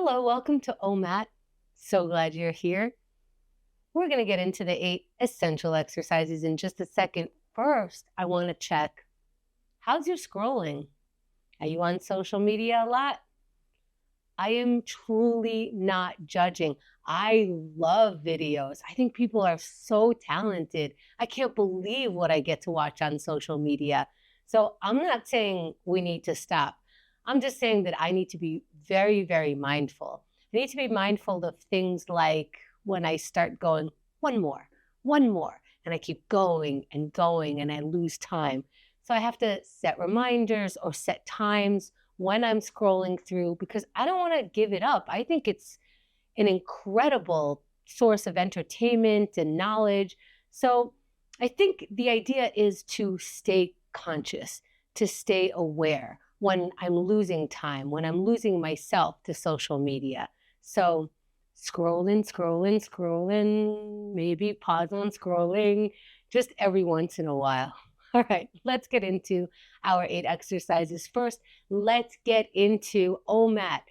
Hello, welcome to OMAT. So glad you're here. We're going to get into the 8 essential exercises in just a second. First, I want to check, how's your scrolling? Are you on social media a lot? I am truly not judging. I love videos. I think people are so talented. I can't believe what I get to watch on social media. So I'm not saying we need to stop. I'm just saying that I need to be very, very mindful. I need to be mindful of things like when I start going, one more, and I keep going and I lose time. So I have to set reminders or set times when I'm scrolling through because I don't want to give it up. I think it's an incredible source of entertainment and knowledge. So I think the idea is to stay conscious, to stay aware when I'm losing time, when I'm losing myself to social media. So scrolling, maybe pause on scrolling just every once in a while. All right, let's get into our 8 exercises. First, let's get into OMAT.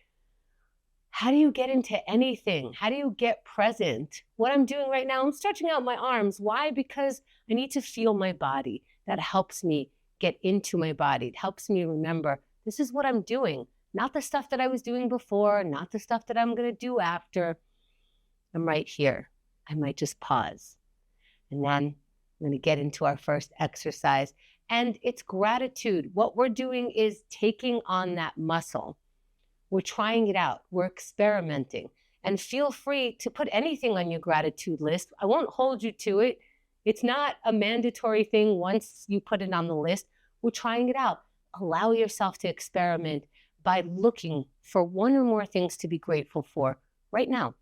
How do you get into anything? How do you get present? What I'm doing right now, I'm stretching out my arms. Why? Because I need to feel my body. That helps me get into my body. It helps me remember this is what I'm doing, not the stuff that I was doing before, not the stuff that I'm going to do after. I'm right here. I might just pause. And then I'm going to get into our first exercise. And it's gratitude. What we're doing is taking on that muscle. We're trying it out. We're experimenting. And feel free to put anything on your gratitude list. I won't hold you to it. It's not a mandatory thing once you put it on the list. We're trying it out. Allow yourself to experiment by looking for one or more things to be grateful for right now.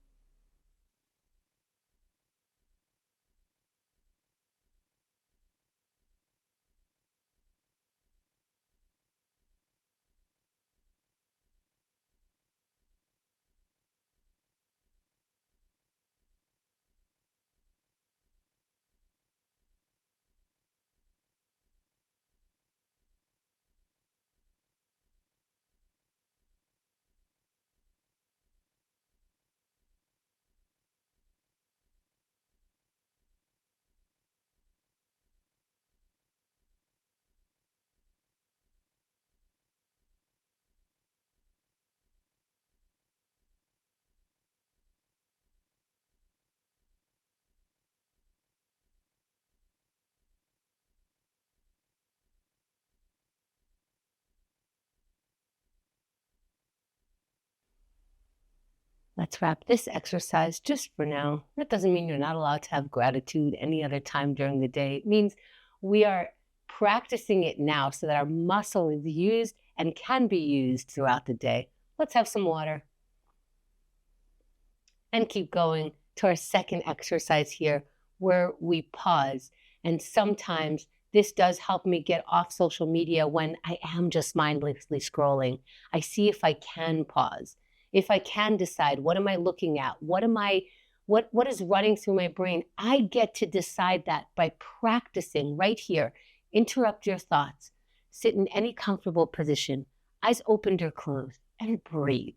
Let's wrap this exercise just for now. That doesn't mean you're not allowed to have gratitude any other time during the day. It means we are practicing it now so that our muscle is used and can be used throughout the day. Let's have some water and keep going to our second exercise here where we pause. And sometimes this does help me get off social media when I am just mindlessly scrolling. I see if I can pause, if I can decide, what am I looking at? What is running through my brain? I get to decide that by practicing right here. Interrupt your thoughts. Sit in any comfortable position, eyes opened or closed, and breathe.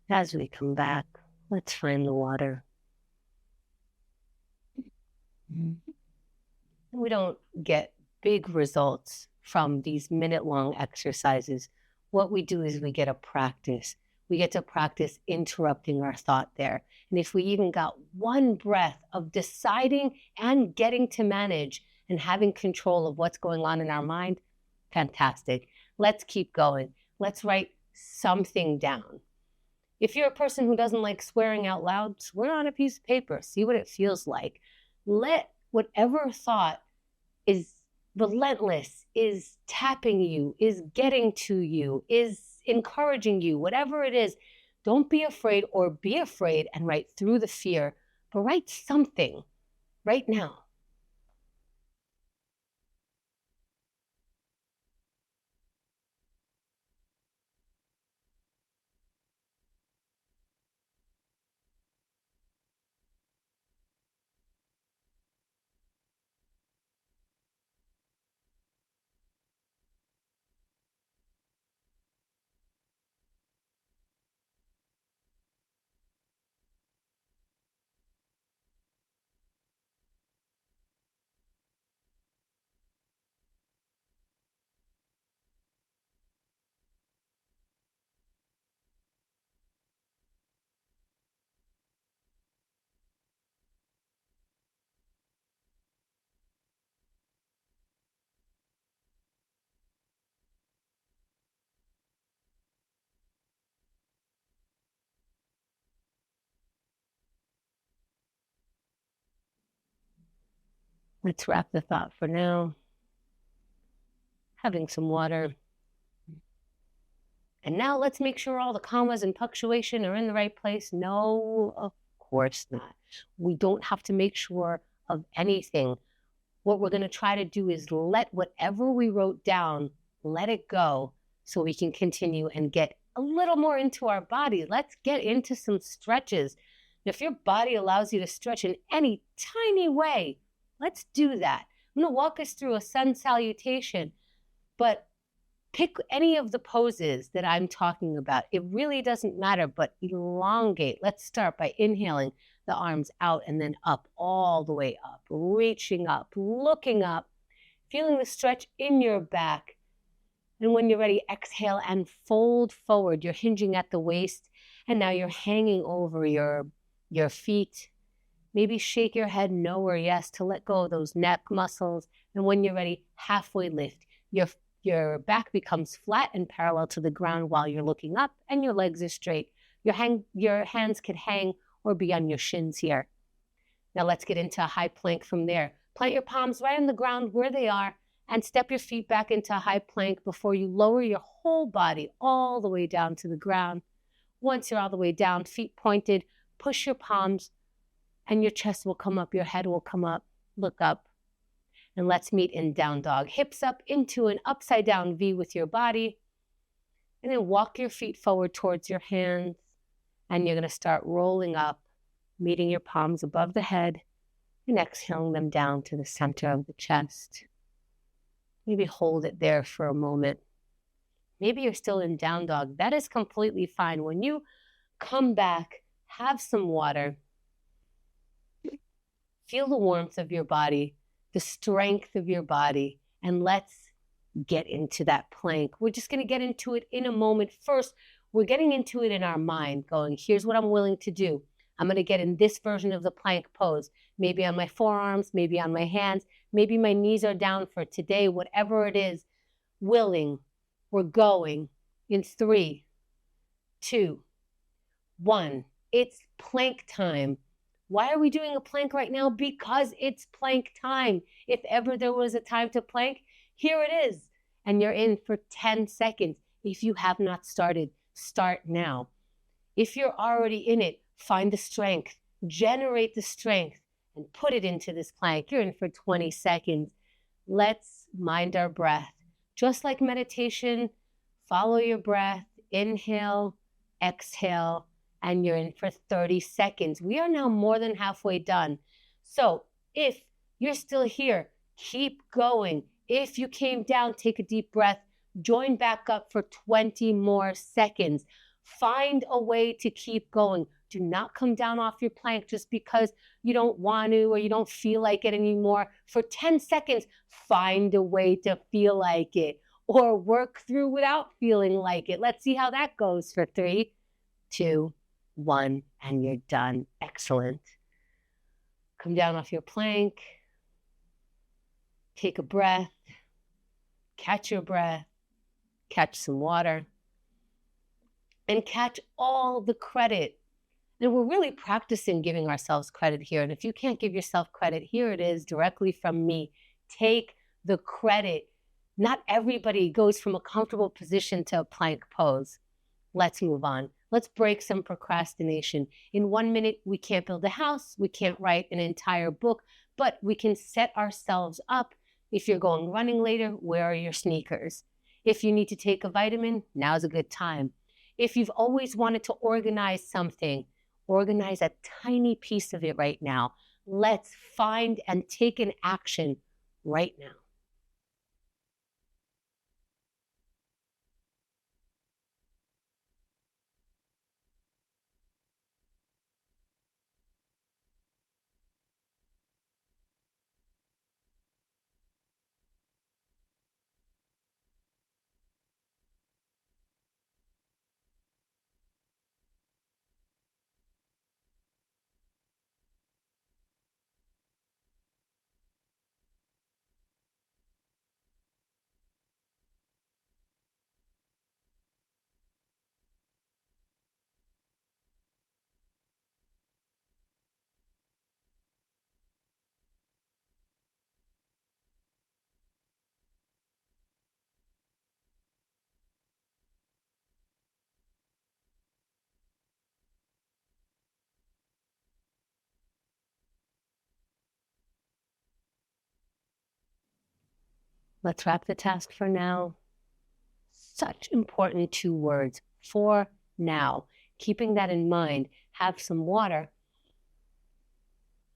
As we come back, let's find the water. We don't get big results from these minute-long exercises. What we do is we get a practice. we get to practice interrupting our thought there. And if we even got one breath of deciding and getting to manage and having control of what's going on in our mind, fantastic. Let's keep going. Let's write something down. If you're a person who doesn't like swearing out loud, swear on a piece of paper. See what it feels like. Let whatever thought is relentless, is tapping you, is getting to you, is encouraging you, whatever it is, don't be afraid or be afraid and write through the fear, but write something right now. Let's wrap the thought for now. Having some water. And now let's make sure all the commas and punctuation are in the right place. No, of course not. We don't have to make sure of anything. What we're going to try to do is let whatever we wrote down, let it go so we can continue and get a little more into our body. Let's get into some stretches. If your body allows you to stretch in any tiny way, let's do that. I'm going to walk us through a sun salutation, but pick any of the poses that I'm talking about. It really doesn't matter, but elongate. Let's start by inhaling the arms out and then up, all the way up, reaching up, looking up, feeling the stretch in your back. And when you're ready, exhale and fold forward. You're hinging at the waist, and now you're hanging over your feet. Maybe shake your head no or yes to let go of those neck muscles. And when you're ready, halfway lift. Your back becomes flat and parallel to the ground while you're looking up, and your legs are straight. Your hands can hang or be on your shins here. Now let's get into a high plank from there. Plant your palms right on the ground where they are and step your feet back into a high plank before you lower your whole body all the way down to the ground. Once you're all the way down, feet pointed, push your palms and your chest will come up, your head will come up. Look up. And let's meet in down dog. Hips up into an upside down V with your body. And then walk your feet forward towards your hands. And you're going to start rolling up, meeting your palms above the head and exhaling them down to the center of the chest. Maybe hold it there for a moment. Maybe you're still in down dog. That is completely fine. When you come back, have some water. Feel the warmth of your body, the strength of your body, and let's get into that plank. We're just going to get into it in a moment. First, we're getting into it in our mind, going, here's what I'm willing to do. I'm going to get in this version of the plank pose, maybe on my forearms, maybe on my hands, maybe my knees are down for today, whatever it is, willing. We're going in 3, 2, 1. It's plank time. Why are we doing a plank right now? Because it's plank time. If ever there was a time to plank, here it is. And you're in for 10 seconds. If you have not started, start now. If you're already in it, find the strength, generate the strength, and put it into this plank. You're in for 20 seconds. Let's mind our breath. Just like meditation, follow your breath. Inhale, exhale, and you're in for 30 seconds. We are now more than halfway done. So if you're still here, keep going. If you came down, take a deep breath. Join back up for 20 more seconds. Find a way to keep going. Do not come down off your plank just because you don't want to or you don't feel like it anymore. For 10 seconds, find a way to feel like it or work through without feeling like it. Let's see how that goes for 3, 2, 1, and you're done. Excellent. Come down off your plank. Take a breath. Catch your breath. Catch some water. And catch all the credit. And we're really practicing giving ourselves credit here. And if you can't give yourself credit, here it is directly from me. Take the credit. Not everybody goes from a comfortable position to a plank pose. Let's move on. Let's break some procrastination. In 1 minute, we can't build a house. We can't write an entire book, but we can set ourselves up. If you're going running later, where are your sneakers? If you need to take a vitamin, now's a good time. If you've always wanted to organize something, organize a tiny piece of it right now. Let's find and take an action right now. Let's wrap the task for now. Such important 2 words, for now. Keeping that in mind, have some water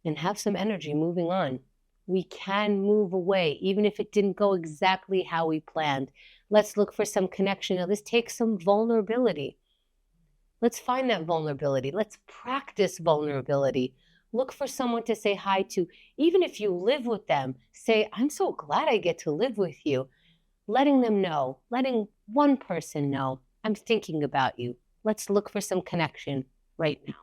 and have some energy moving on. We can move away, even if it didn't go exactly how we planned. Let's look for some connection. Now, this takes some vulnerability. Let's find that vulnerability. Let's practice vulnerability. Look for someone to say hi to. Even if you live with them, say, I'm so glad I get to live with you. Letting them know, letting one person know, I'm thinking about you. Let's look for some connection right now.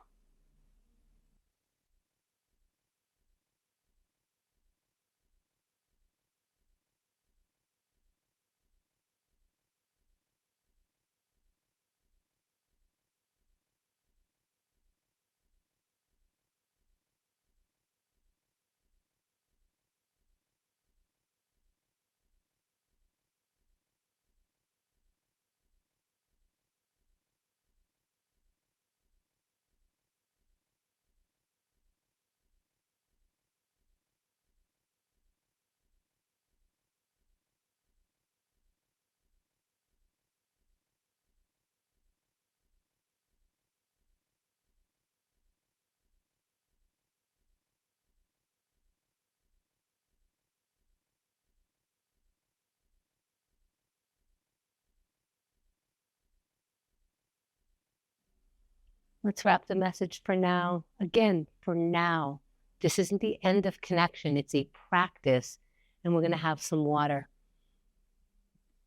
Let's wrap the message for now. Again, for now. This isn't the end of connection. It's a practice. And we're going to have some water.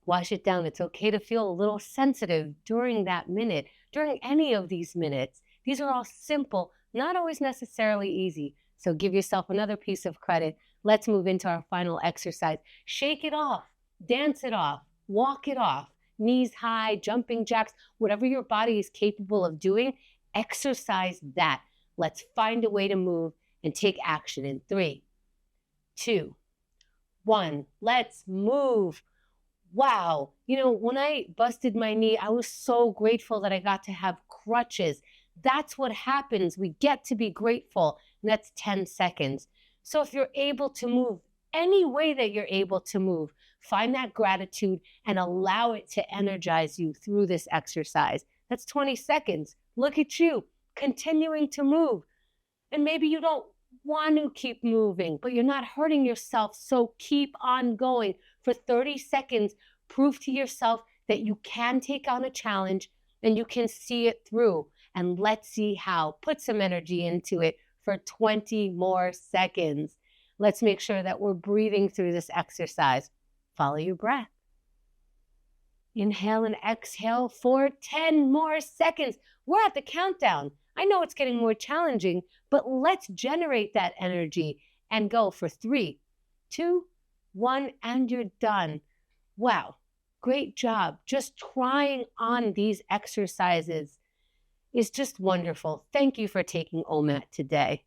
Wash it down. It's okay to feel a little sensitive during that minute, during any of these minutes. These are all simple, not always necessarily easy. So give yourself another piece of credit. Let's move into our final exercise. Shake it off, dance it off, walk it off, knees high, jumping jacks, whatever your body is capable of doing, exercise that. Let's find a way to move and take action in 3, 2, 1. Let's move. Wow. When I busted my knee, I was so grateful that I got to have crutches. That's what happens. We get to be grateful. And that's 10 seconds. So if you're able to move any way that you're able to move, find that gratitude and allow it to energize you through this exercise. That's 20 seconds. Look at you continuing to move. And maybe you don't want to keep moving, but you're not hurting yourself. So keep on going for 30 seconds. Prove to yourself that you can take on a challenge and you can see it through. And let's see how. Put some energy into it for 20 more seconds. Let's make sure that we're breathing through this exercise. Follow your breath. Inhale and exhale for 10 more seconds. We're at the countdown. I know it's getting more challenging, but let's generate that energy and go for 3, 2, 1, and you're done. Wow, great job. Just trying on these exercises is just wonderful. Thank you for taking OMAT today.